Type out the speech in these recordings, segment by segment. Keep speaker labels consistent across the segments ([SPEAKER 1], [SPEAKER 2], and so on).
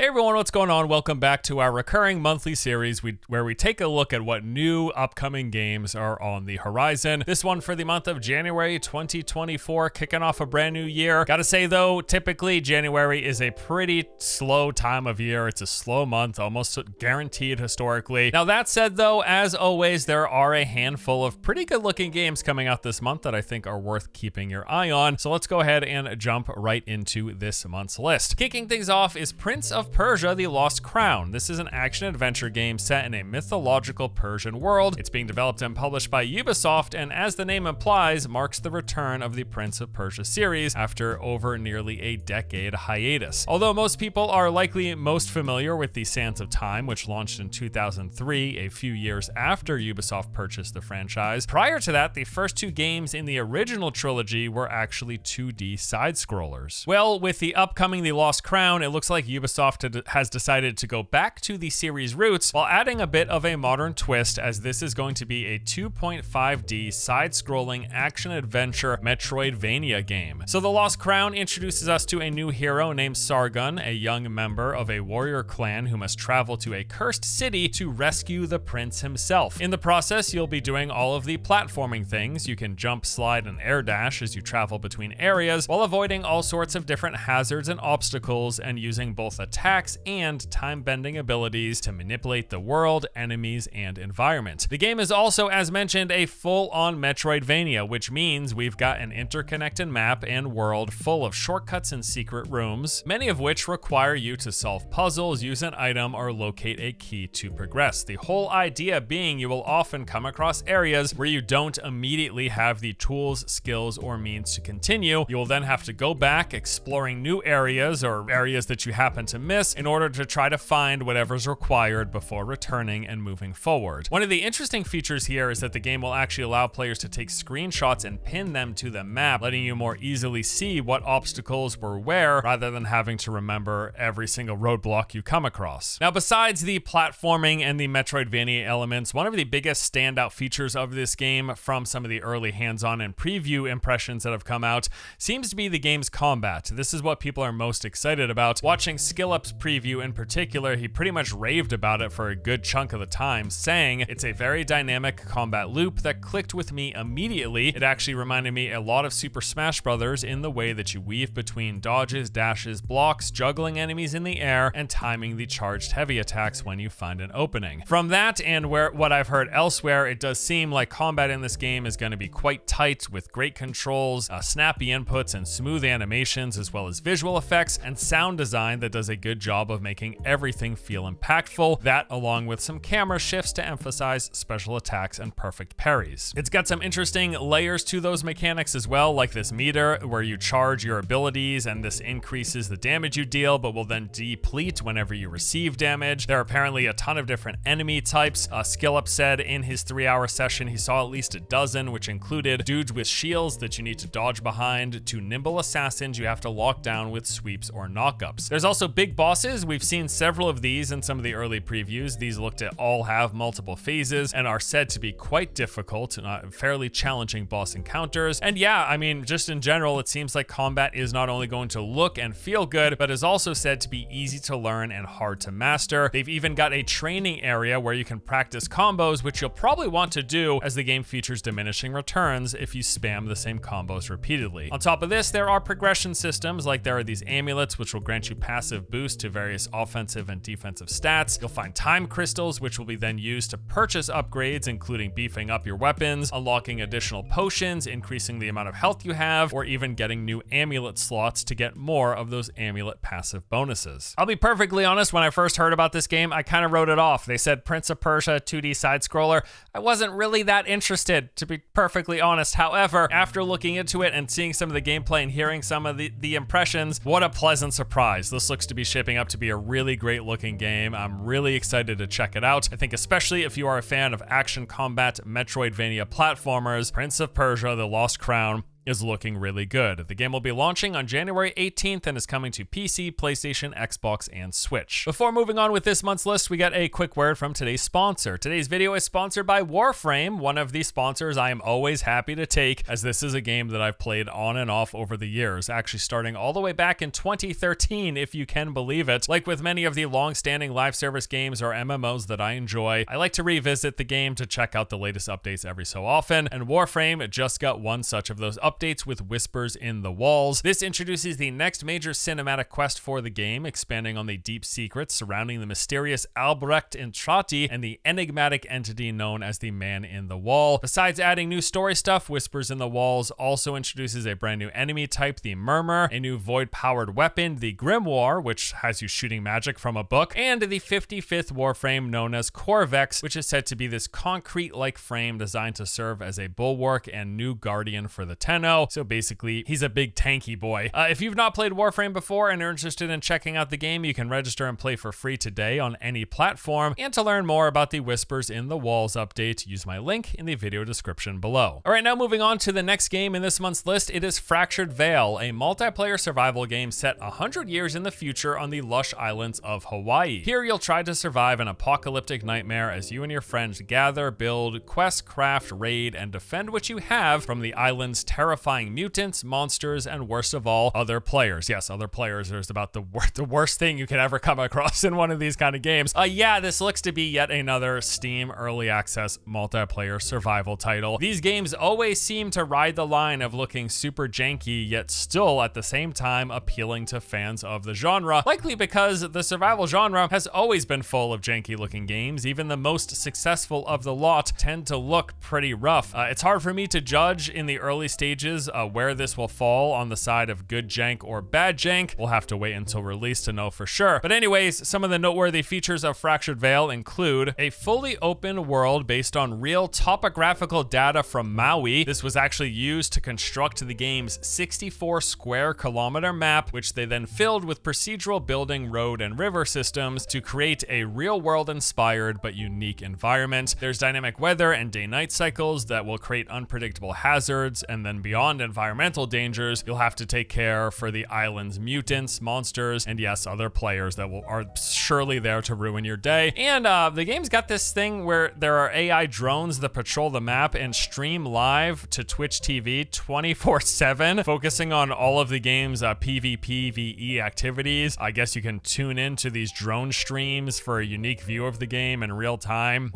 [SPEAKER 1] Hey everyone, what's going on? Welcome back to our recurring monthly series where we take a look at what new upcoming games are on the horizon. This one for the month of January 2024, kicking off a brand new year. Gotta say though, typically January is a pretty slow time of year. It's a slow month, almost guaranteed historically. Now that said though, as always, there are a handful of pretty good looking games coming out this month that I think are worth keeping your eye on. So let's go ahead and jump right into this month's list. Kicking things off is Prince of Persia: The Lost Crown. This is an action-adventure game set in a mythological Persian world. It's being developed and published by Ubisoft, and as the name implies, marks the return of the Prince of Persia series after over nearly a decade hiatus. Although most people are likely most familiar with the Sands of Time, which launched in 2003, a few years after Ubisoft purchased the franchise. Prior to that, the first two games in the original trilogy were actually 2D side-scrollers. Well, with the upcoming The Lost Crown, it looks like Ubisoft has decided to go back to the series' roots while adding a bit of a modern twist, as this is going to be a 2.5D side-scrolling action-adventure Metroidvania game. So The Lost Crown introduces us to a new hero named Sargon, a young member of a warrior clan who must travel to a cursed city to rescue the prince himself. In the process, you'll be doing all of the platforming things. You can jump, slide, and air dash as you travel between areas while avoiding all sorts of different hazards and obstacles and using both attacks and time-bending abilities to manipulate the world, enemies, and environment. The game is also, as mentioned, a full-on Metroidvania, which means we've got an interconnected map and world full of shortcuts and secret rooms, many of which require you to solve puzzles, use an item, or locate a key to progress. The whole idea being you will often come across areas where you don't immediately have the tools, skills, or means to continue. You will then have to go back, exploring new areas or areas that you happen to miss in order to try to find whatever's required before returning and moving forward. One of the interesting features here is that the game will actually allow players to take screenshots and pin them to the map, letting you more easily see what obstacles were where, rather than having to remember every single roadblock you come across. Now, besides the platforming and the Metroidvania elements, one of the biggest standout features of this game from some of the early hands-on and preview impressions that have come out seems to be the game's combat. This is what people are most excited about. Watching SkillUp's preview in particular, he pretty much raved about it for a good chunk of the time, saying it's a very dynamic combat loop that clicked with me immediately. It actually reminded me a lot of Super Smash Bros. In the way that you weave between dodges, dashes, blocks, juggling enemies in the air, and timing the charged heavy attacks when you find an opening. From that and what I've heard elsewhere, it does seem like combat in this game is going to be quite tight, with great controls, snappy inputs, and smooth animations, as well as visual effects and sound design that does a good job of making everything feel impactful. That, along with some camera shifts to emphasize special attacks and perfect parries. It's got some interesting layers to those mechanics as well, like this meter where you charge your abilities and this increases the damage you deal, but will then deplete whenever you receive damage. There are apparently a ton of different enemy types. SkillUp said in his 3-hour session he saw at least a dozen, which included dudes with shields that you need to dodge behind, to nimble assassins you have to lock down with sweeps or knockups. There's also big bosses. We've seen several of these in some of the early previews. These look to all have multiple phases and are said to be quite difficult, fairly challenging boss encounters. And yeah, I mean, just in general, it seems like combat is not only going to look and feel good, but is also said to be easy to learn and hard to master. They've even got a training area where you can practice combos, which you'll probably want to do as the game features diminishing returns if you spam the same combos repeatedly. On top of this, there are progression systems, like there are these amulets which will grant you passive boosts to various offensive and defensive stats. You'll find time crystals, which will be then used to purchase upgrades, including beefing up your weapons, unlocking additional potions, increasing the amount of health you have, or even getting new amulet slots to get more of those amulet passive bonuses. I'll be perfectly honest, when I first heard about this game, I kind of wrote it off. They said Prince of Persia 2D side-scroller. I wasn't really that interested, to be perfectly honest. However, after looking into it and seeing some of the gameplay and hearing some of the impressions, what a pleasant surprise. This looks to be shaping up to be a really great looking game. I'm really excited to check it out. I think especially if you are a fan of action combat Metroidvania platformers, Prince of Persia: The Lost Crown is looking really good. The game will be launching on January 18th and is coming to PC, PlayStation, Xbox, and Switch. Before moving on with this month's list, we got a quick word from today's sponsor. Today's video is sponsored by Warframe, one of the sponsors I am always happy to take, as this is a game that I've played on and off over the years, actually starting all the way back in 2013, if you can believe it. Like with many of the long-standing live service games or MMOs that I enjoy, I like to revisit the game to check out the latest updates every so often, and Warframe just got one such of those updates with Whispers in the Walls. This introduces the next major cinematic quest for the game, expanding on the deep secrets surrounding the mysterious Albrecht Intrati and the enigmatic entity known as the Man in the Wall. Besides adding new story stuff, Whispers in the Walls also introduces a brand new enemy type, the Murmur, a new void-powered weapon, the Grimoire, which has you shooting magic from a book, and the 55th Warframe known as Corvex, which is said to be this concrete-like frame designed to serve as a bulwark and new guardian for the Tenno. So basically, he's a big tanky boy. If you've not played Warframe before and are interested in checking out the game, you can register and play for free today on any platform. And to learn more about the Whispers in the Walls update, use my link in the video description below. All right, now moving on to the next game in this month's list, it is Fractured Veil, a multiplayer survival game set 100 years in the future on the lush islands of Hawaii. Here you'll try to survive an apocalyptic nightmare as you and your friends gather, build, quest, craft, raid, and defend what you have from the island's terrifying mutants, monsters, and worst of all, other players. Yes, other players is about the worst thing you could ever come across in one of these kind of games. Yeah, this looks to be yet another Steam Early Access multiplayer survival title. These games always seem to ride the line of looking super janky, yet still at the same time appealing to fans of the genre, likely because the survival genre has always been full of janky looking games. Even the most successful of the lot tend to look pretty rough. It's hard for me to judge in the early stages where this will fall on the side of good jank or bad jank. We'll have to wait until release to know for sure. But anyways, some of the noteworthy features of Fractured Veil include a fully open world based on real topographical data from Maui. This was actually used to construct the game's 64 square kilometer map, which they then filled with procedural building, road, and river systems to create a real world inspired but unique environment. There's dynamic weather and day-night cycles that will create unpredictable hazards, and then beyond environmental dangers, you'll have to take care for the island's mutants, monsters, and yes, other players that are surely there to ruin your day. And the game's got this thing where there are AI drones that patrol the map and stream live to Twitch TV 24/7, focusing on all of the game's PvP, VE activities. I guess you can tune into these drone streams for a unique view of the game in real time.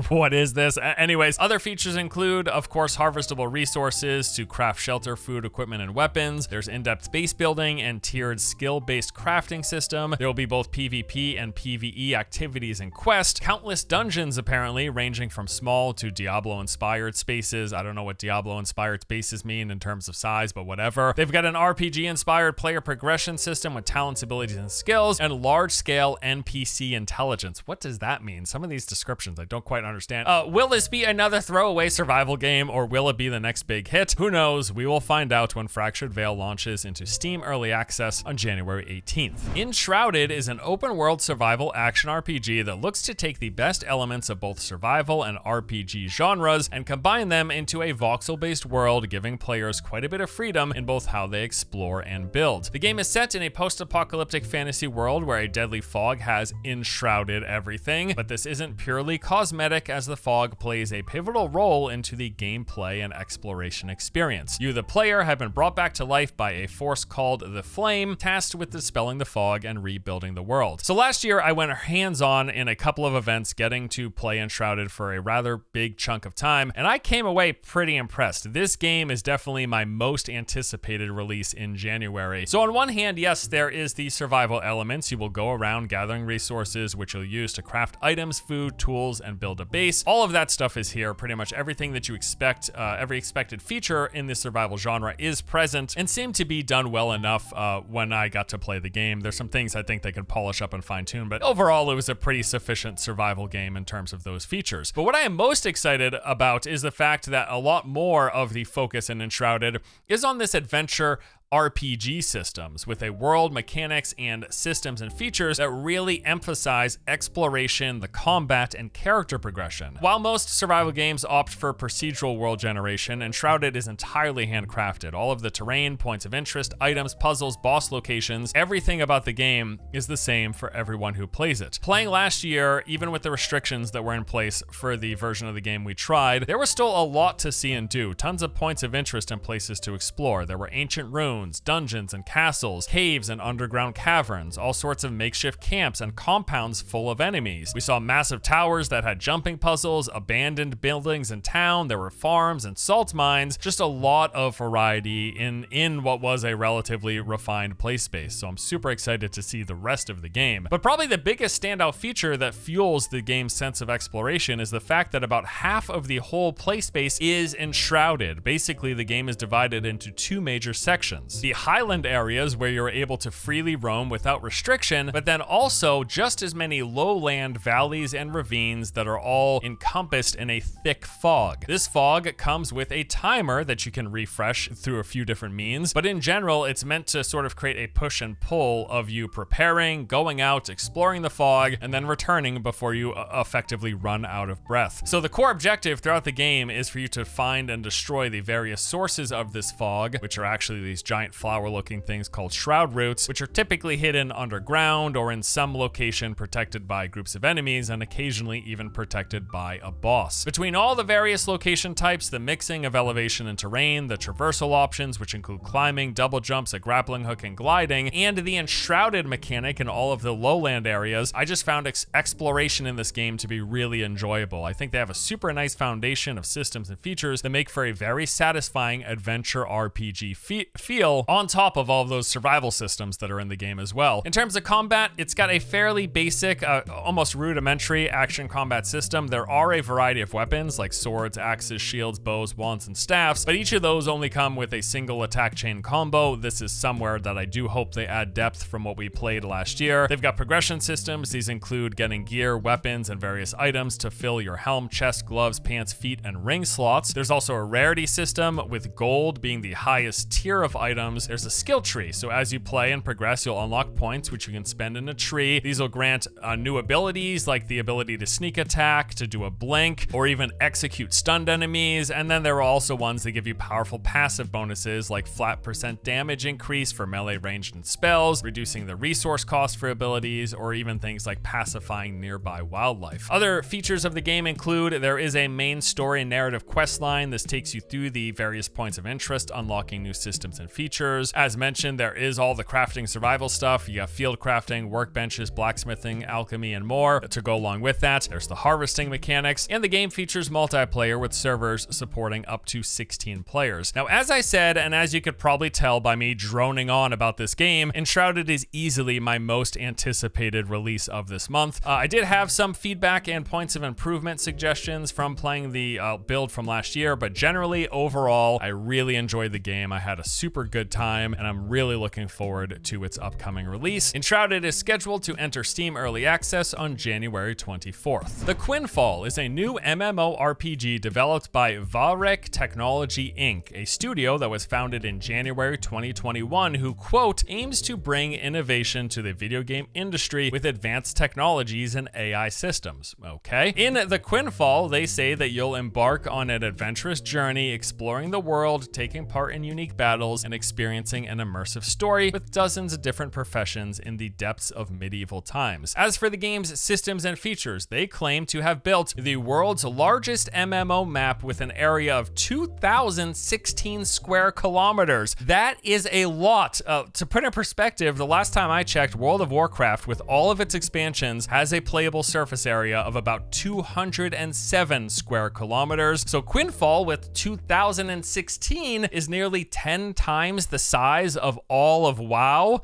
[SPEAKER 1] What is this? Anyways, other features include, of course, harvestable resources to craft shelter, food, equipment, and weapons. There's in-depth base building and tiered skill-based crafting system. There will be both PvP and PvE activities and quests. Countless dungeons, apparently, ranging from small to Diablo-inspired spaces. I don't know what Diablo-inspired spaces mean in terms of size, but whatever. They've got an RPG-inspired player progression system with talents, abilities, and skills, and large-scale NPC intelligence. What does that mean? Some of these descriptions I don't quite understand. Will this be another throwaway survival game, or will it be the next big hit? Who knows? We will find out when Fractured Veil launches into Steam Early Access on January 18th. Enshrouded is an open-world survival action RPG that looks to take the best elements of both survival and RPG genres and combine them into a voxel-based world, giving players quite a bit of freedom in both how they explore and build. The game is set in a post-apocalyptic fantasy world where a deadly fog has enshrouded everything, but this isn't purely cosmetic, as the fog plays a pivotal role into the gameplay and exploration experience. You, the player, have been brought back to life by a force called the Flame, tasked with dispelling the fog and rebuilding the world. So last year, I went hands-on in a couple of events, getting to play Enshrouded for a rather big chunk of time, and I came away pretty impressed. This game is definitely my most anticipated release in January. So on one hand, yes, there is the survival elements. You will go around gathering resources, which you'll use to craft items, food, tools, and build a base. All of that stuff is here. Pretty much everything that you expect, every expected feature in the survival genre is present and seemed to be done well enough when I got to play the game. There's some things I think they could polish up and fine tune, but overall it was a pretty sufficient survival game in terms of those features. But what I am most excited about is the fact that a lot more of the focus in Enshrouded is on this adventure RPG systems with a world, mechanics, and systems and features that really emphasize exploration, the combat, and character progression. While most survival games opt for procedural world generation, Enshrouded is entirely handcrafted. All of the terrain, points of interest, items, puzzles, boss locations, everything about the game is the same for everyone who plays it. Playing last year, even with the restrictions that were in place for the version of the game we tried, there was still a lot to see and do. Tons of points of interest and places to explore. There were ancient ruins, dungeons and castles, caves and underground caverns, all sorts of makeshift camps and compounds full of enemies. We saw massive towers that had jumping puzzles, abandoned buildings in town, there were farms and salt mines, just a lot of variety in what was a relatively refined play space. So I'm super excited to see the rest of the game. But probably the biggest standout feature that fuels the game's sense of exploration is the fact that about half of the whole play space is enshrouded. Basically, the game is divided into two major sections. The highland areas where you're able to freely roam without restriction, but then also just as many lowland valleys and ravines that are all encompassed in a thick fog. This fog comes with a timer that you can refresh through a few different means, but in general, it's meant to sort of create a push and pull of you preparing, going out, exploring the fog, and then returning before you effectively run out of breath. So the core objective throughout the game is for you to find and destroy the various sources of this fog, which are actually these giant flower-looking things called shroud roots, which are typically hidden underground or in some location protected by groups of enemies and occasionally even protected by a boss. Between all the various location types, the mixing of elevation and terrain, the traversal options, which include climbing, double jumps, a grappling hook, and gliding, and the enshrouded mechanic in all of the lowland areas, I just found exploration in this game to be really enjoyable. I think they have a super nice foundation of systems and features that make for a very satisfying adventure RPG feel on top of all of those survival systems that are in the game as well. In terms of combat, it's got a fairly basic, almost rudimentary action combat system. There are a variety of weapons like swords, axes, shields, bows, wands, and staffs, but each of those only come with a single attack chain combo. This is somewhere that I do hope they add depth from what we played last year. They've got progression systems. These include getting gear, weapons, and various items to fill your helm, chest, gloves, pants, feet, and ring slots. There's also a rarity system, with gold being the highest tier of items. There's a skill tree, so as you play and progress, you'll unlock points which you can spend in a tree. These will grant new abilities like the ability to sneak attack, to do a blink, or even execute stunned enemies. And then there are also ones that give you powerful passive bonuses like flat % damage increase for melee ranged and spells, reducing the resource cost for abilities, or even things like pacifying nearby wildlife. Other features of the game include there is a main story narrative quest line. This takes you through the various points of interest, unlocking new systems and features. As mentioned, there is all the crafting survival stuff. You have field crafting, workbenches, blacksmithing, alchemy, and more to go along with that. There's the harvesting mechanics, and the game features multiplayer with servers supporting up to 16 players. Now, as I said, and as you could probably tell by me droning on about this game, Enshrouded is easily my most anticipated release of this month. I did have some feedback and points of improvement suggestions from playing the build from last year, but generally, overall, I really enjoyed the game. I had a super good time, and I'm really looking forward to its upcoming release. Enshrouded is scheduled to enter Steam Early Access on January 24th. The Quinfall is a new MMORPG developed by Varek Technology Inc., a studio that was founded in January 2021 who, quote, aims to bring innovation to the video game industry with advanced technologies and AI systems. Okay. In The Quinfall, they say that you'll embark on an adventurous journey exploring the world, taking part in unique battles, and experiencing an immersive story with dozens of different professions in the depths of medieval times. As for the game's systems and features, they claim to have built the world's largest MMO map with an area of 2,016 square kilometers. That is a lot. To put in perspective, the last time I checked, World of Warcraft, with all of its expansions, has a playable surface area of about 207 square kilometers. So Quinfall with 2,016 is nearly 10 times the size of all of WoW.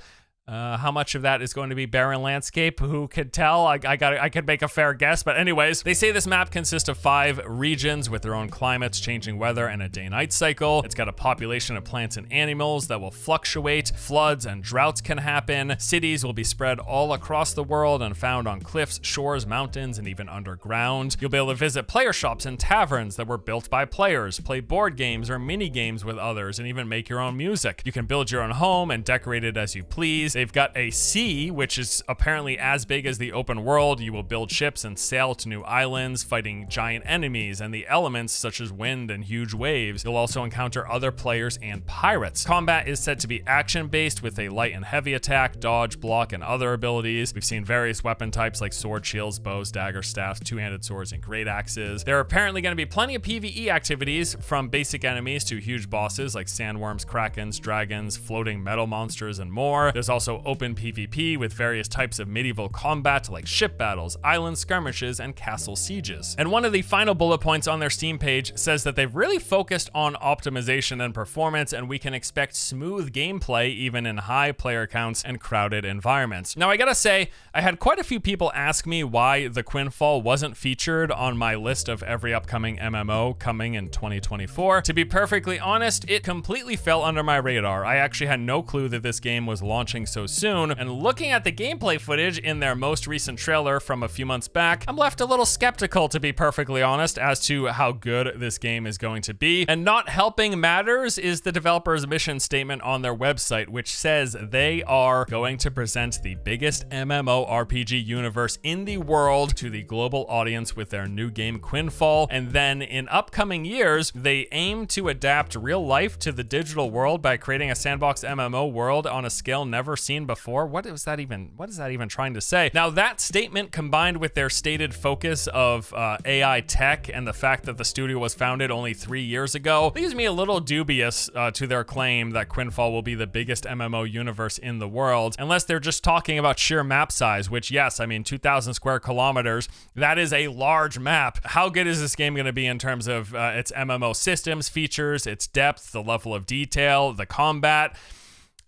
[SPEAKER 1] How much of that is going to be barren landscape? Who could tell? I could make a fair guess, but anyways, they say this map consists of 5 regions with their own climates, changing weather, and a day-night cycle. It's got a population of plants and animals that will fluctuate. Floods and droughts can happen. Cities will be spread all across the world and found on cliffs, shores, mountains, and even underground. You'll be able to visit player shops and taverns that were built by players, play board games or mini games with others, and even make your own music. You can build your own home and decorate it as you please. They've got a sea, which is apparently as big as the open world. You will build ships and sail to new islands, fighting giant enemies and the elements such as wind and huge waves. You'll also encounter other players and pirates. Combat is said to be action-based with a light and heavy attack, dodge, block, and other abilities. We've seen various weapon types like sword, shields, bows, daggers, staffs, two-handed swords, and great axes. There are apparently going to be plenty of PvE activities, from basic enemies to huge bosses like sandworms, krakens, dragons, floating metal monsters, and more. There's also open PvP with various types of medieval combat like ship battles, island skirmishes, and castle sieges. And one of the final bullet points on their Steam page says that they've really focused on optimization and performance, and we can expect smooth gameplay even in high player counts and crowded environments. Now, I gotta say, I had quite a few people ask me why the Quinfall wasn't featured on my list of every upcoming MMO coming in 2024. To be perfectly honest, it completely fell under my radar. I actually had no clue that this game was launching so soon, and looking at the gameplay footage in their most recent trailer from a few months back, I'm left a little skeptical, to be perfectly honest, as to how good this game is going to be. And not helping matters is the developer's mission statement on their website, which says they are going to present the biggest MMORPG universe in the world to the global audience with their new game Quinfall, and then in upcoming years, they aim to adapt real life to the digital world by creating a sandbox MMO world on a scale never seen before. What is that even trying to say? Now, that statement, combined with their stated focus of AI tech and the fact that the studio was founded only 3 years ago, leaves me a little dubious to their claim that Quinfall will be the biggest MMO universe in the world, unless they're just talking about sheer map size, which, yes, I mean, 2,000 square kilometers, that is a large map. How good is this game going to be in terms of its MMO systems, features, its depth, the level of detail, the combat?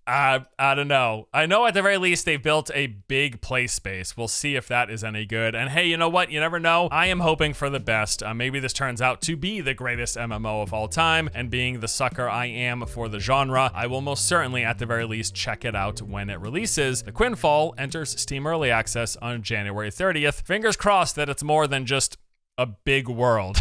[SPEAKER 1] I don't know. I know at the very least they've built a big play space. We'll see if that is any good. And hey, you know what? You never know. I am hoping for the best. Maybe this turns out to be the greatest MMO of all time, and being the sucker I am for the genre, I will most certainly at the very least check it out when it releases. The Quinfall enters Steam Early Access on January 30th. Fingers crossed that it's more than just a big world.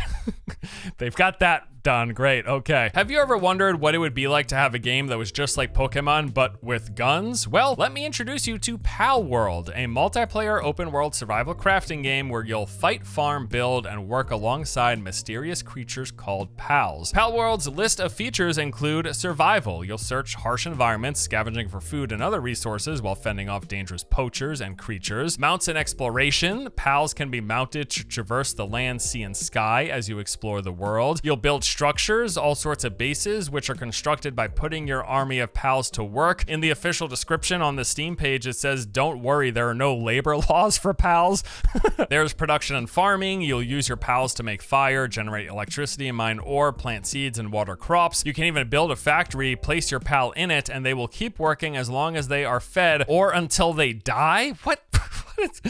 [SPEAKER 1] They've got that done. Great. Okay. Have you ever wondered what it would be like to have a game that was just like Pokemon, but with guns? Well, let me introduce you to Pal World, a multiplayer open world survival crafting game where you'll fight, farm, build, and work alongside mysterious creatures called pals. Pal World's list of features include survival. You'll search harsh environments, scavenging for food and other resources while fending off dangerous poachers and creatures. Mounts and exploration. Pals can be mounted to traverse the land, sea, and sky as you explore the world. You'll build structures, all sorts of bases, which are constructed by putting your army of pals to work. In the official description on the Steam page, it says, don't worry, there are no labor laws for pals. There's production and farming. You'll use your pals to make fire, generate electricity, mine ore, plant seeds, and water crops. You can even build a factory, place your pal in it, and they will keep working as long as they are fed or until they die. What? It's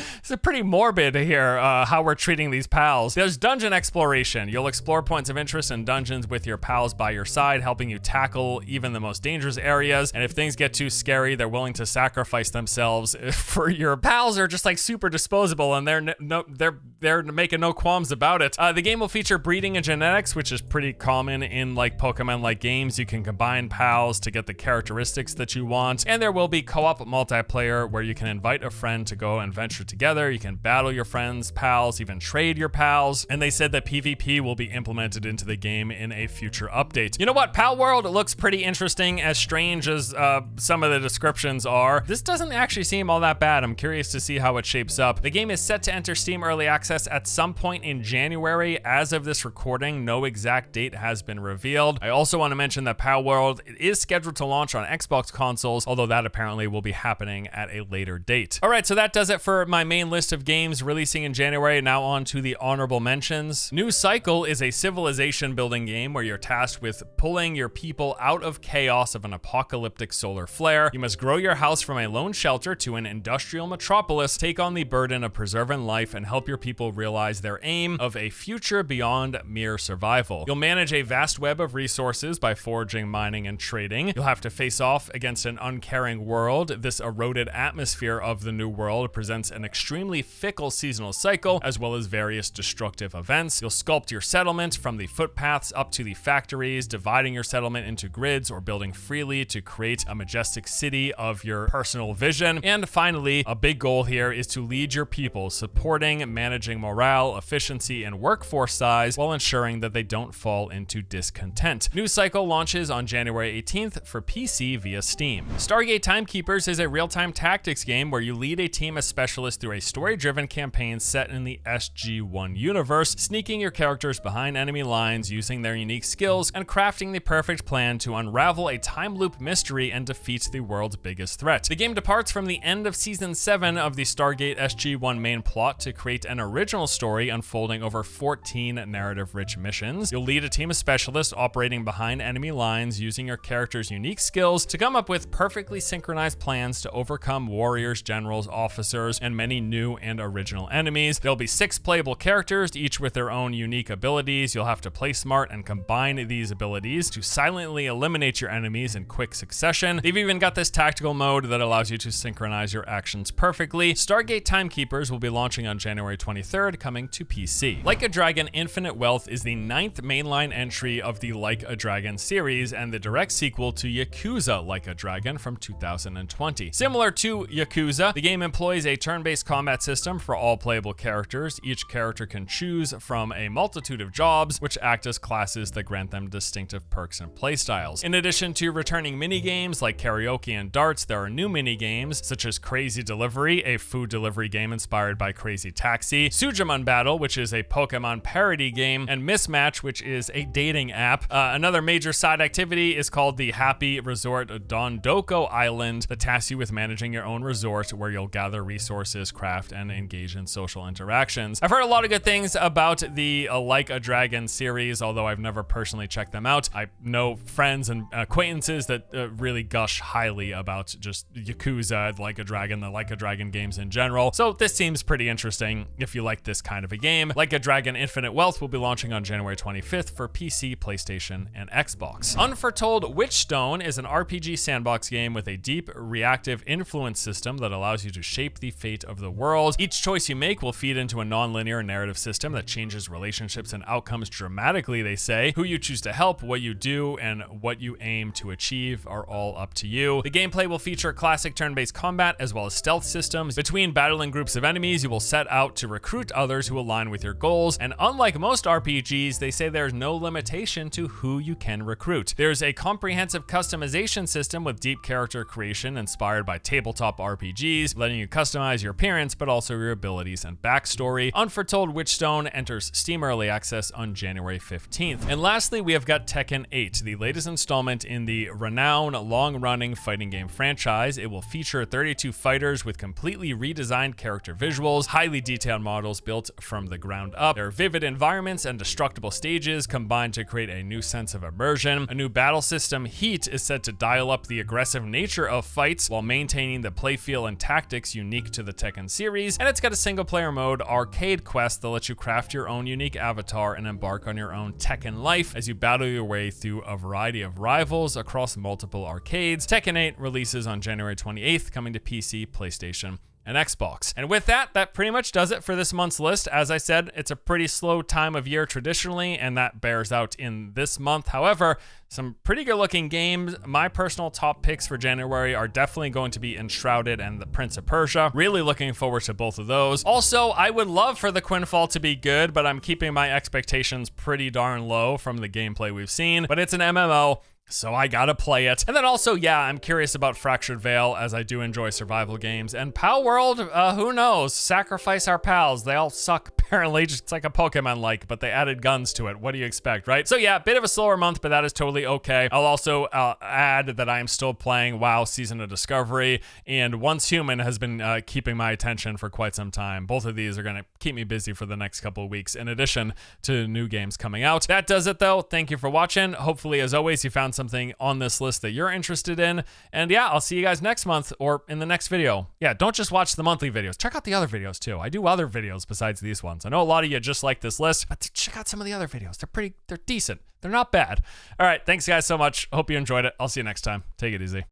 [SPEAKER 1] pretty morbid here, how we're treating these pals. There's dungeon exploration. You'll explore points of interest in dungeons with your pals by your side, helping you tackle even the most dangerous areas. And if things get too scary, they're willing to sacrifice themselves for your pals are just like super disposable, and they're making no qualms about it. The game will feature breeding and genetics, which is pretty common in like Pokemon-like games. You can combine pals to get the characteristics that you want, and there will be co-op multiplayer where you can invite a friend to go and venture together. You can battle your friends, pals, even trade your pals. And they said that PvP will be implemented into the game in a future update. You know what? Pal World looks pretty interesting, as strange as some of the descriptions are. This doesn't actually seem all that bad. I'm curious to see how it shapes up. The game is set to enter Steam Early Access at some point in January. As of this recording, no exact date has been revealed. I also want to mention that Pal World is scheduled to launch on Xbox consoles, although that apparently will be happening at a later date. All right, so that does it for my main list of games releasing in January. Now on to the honorable mentions. New Cycle is a civilization building game where you're tasked with pulling your people out of chaos of an apocalyptic solar flare. You must grow your house from a lone shelter to an industrial metropolis, take on the burden of preserving life, and help your people realize their aim of a future beyond mere survival. You'll manage a vast web of resources by foraging, mining, and trading. You'll have to face off against an uncaring world. This eroded atmosphere of the new world presents an extremely fickle seasonal cycle, as well as various destructive events. You'll sculpt your settlement from the footpaths up to the factories, dividing your settlement into grids or building freely to create a majestic city of your personal vision. And finally, a big goal here is to lead your people, supporting, managing morale, efficiency, and workforce size while ensuring that they don't fall into discontent. New Cycle launches on January 18th for PC via Steam. Stargate Timekeepers is a real-time tactics game where you lead a team of specialists through a story-driven campaign set in the SG-1 universe, sneaking your characters behind enemy lines, using their unique skills, and crafting the perfect plan to unravel a time loop mystery and defeat the world's biggest threat. The game departs from the end of Season 7 of the Stargate SG-1 main plot to create an original story unfolding over 14 narrative-rich missions. You'll lead a team of specialists operating behind enemy lines, using your character's unique skills to come up with perfectly synchronized plans to overcome warriors, generals, officers, and many new and original enemies. There'll be 6 playable characters, each with their own unique abilities. You'll have to play smart and combine these abilities to silently eliminate your enemies in quick succession. They've even got this tactical mode that allows you to synchronize your actions perfectly. Stargate Timekeepers will be launching on January 23rd, coming to PC. Like a Dragon Infinite Wealth is the 9th mainline entry of the Like a Dragon series and the direct sequel to Yakuza Like a Dragon from 2020. Similar to Yakuza, the game employs a turn-based combat system for all playable characters. Each character can choose from a multitude of jobs, which act as classes that grant them distinctive perks and playstyles. In addition to returning mini-games like karaoke and darts, there are new mini-games such as Crazy Delivery, a food delivery game inspired by Crazy Taxi, Sujamon Battle, which is a Pokemon parody game, and Mismatch, which is a dating app. Another major side activity is called the Happy Resort Dondoko Island that tasks you with managing your own resort, where you'll gather resources, craft, and engage in social interactions. I've heard a lot of good things about the Like a Dragon series, although I've never personally checked them out. I know friends and acquaintances that really gush highly about just Yakuza, Like a Dragon, the Like a Dragon games in general. So this seems pretty interesting if you like this kind of a game. Like a Dragon Infinite Wealth will be launching on January 25th for PC, PlayStation, and Xbox. Unforetold Witchstone is an RPG sandbox game with a deep, reactive influence system that allows you to shape the fate of the world. Each choice you make will feed into a non-linear narrative system that changes relationships and outcomes dramatically, they say. Who you choose to help, what you do, and what you aim to achieve are all up to you. The gameplay will feature classic turn-based combat as well as stealth systems. Between battling groups of enemies, you will set out to recruit others who align with your goals, and unlike most RPGs, they say there's no limitation to who you can recruit. There's a comprehensive customization system with deep character creation inspired by tabletop RPGs, letting you customize your appearance but also your abilities and backstory. Unforetold Witchstone enters Steam Early Access on January 15th. And lastly, we have got Tekken 8, the latest installment in the renowned long-running fighting game franchise. It will feature 32 fighters with completely redesigned character visuals, highly detailed models built from the ground up. There are vivid environments and destructible stages combined to create a new sense of immersion. A new battle system, Heat, is set to dial up the aggressive nature of fights while maintaining the play feel and tactics unique to the Tekken series, and it's got a single-player mode, Arcade Quest, that lets you craft your own unique avatar and embark on your own Tekken life as you battle your way through a variety of rivals across multiple arcades. Tekken 8 releases on January 28th, coming to PC, PlayStation, and Xbox. And with that, that pretty much does it for this month's list. As I said, it's a pretty slow time of year traditionally, and that bears out in this month. However, some pretty good looking games. My personal top picks for January are definitely going to be Enshrouded and The Prince of Persia. Really looking forward to both of those. Also, I would love for the Quinfall to be good, but I'm keeping my expectations pretty darn low from the gameplay we've seen. But it's an MMO, so I gotta play it. And then also, yeah, I'm curious about Fractured Veil, as I do enjoy survival games. And Pal World, who knows? Sacrifice our pals. They all suck apparently. Just, it's like a Pokemon-like, but they added guns to it. What do you expect, right? So yeah, bit of a slower month, but that is totally okay. I'll also add that I am still playing WoW Season of Discovery, and Once Human has been keeping my attention for quite some time. Both of these are going to keep me busy for the next couple of weeks, in addition to new games coming out. That does it, though. Thank you for watching. Hopefully, as always, you found something on this list that you're interested in. And yeah, I'll see you guys next month or in the next video. Yeah, don't just watch the monthly videos. Check out the other videos, too. I do other videos besides these ones. I know a lot of you just like this list, but check out some of the other videos. They're decent. They're not bad. All right, thanks, guys, so much. Hope you enjoyed it. I'll see you next time. Take it easy.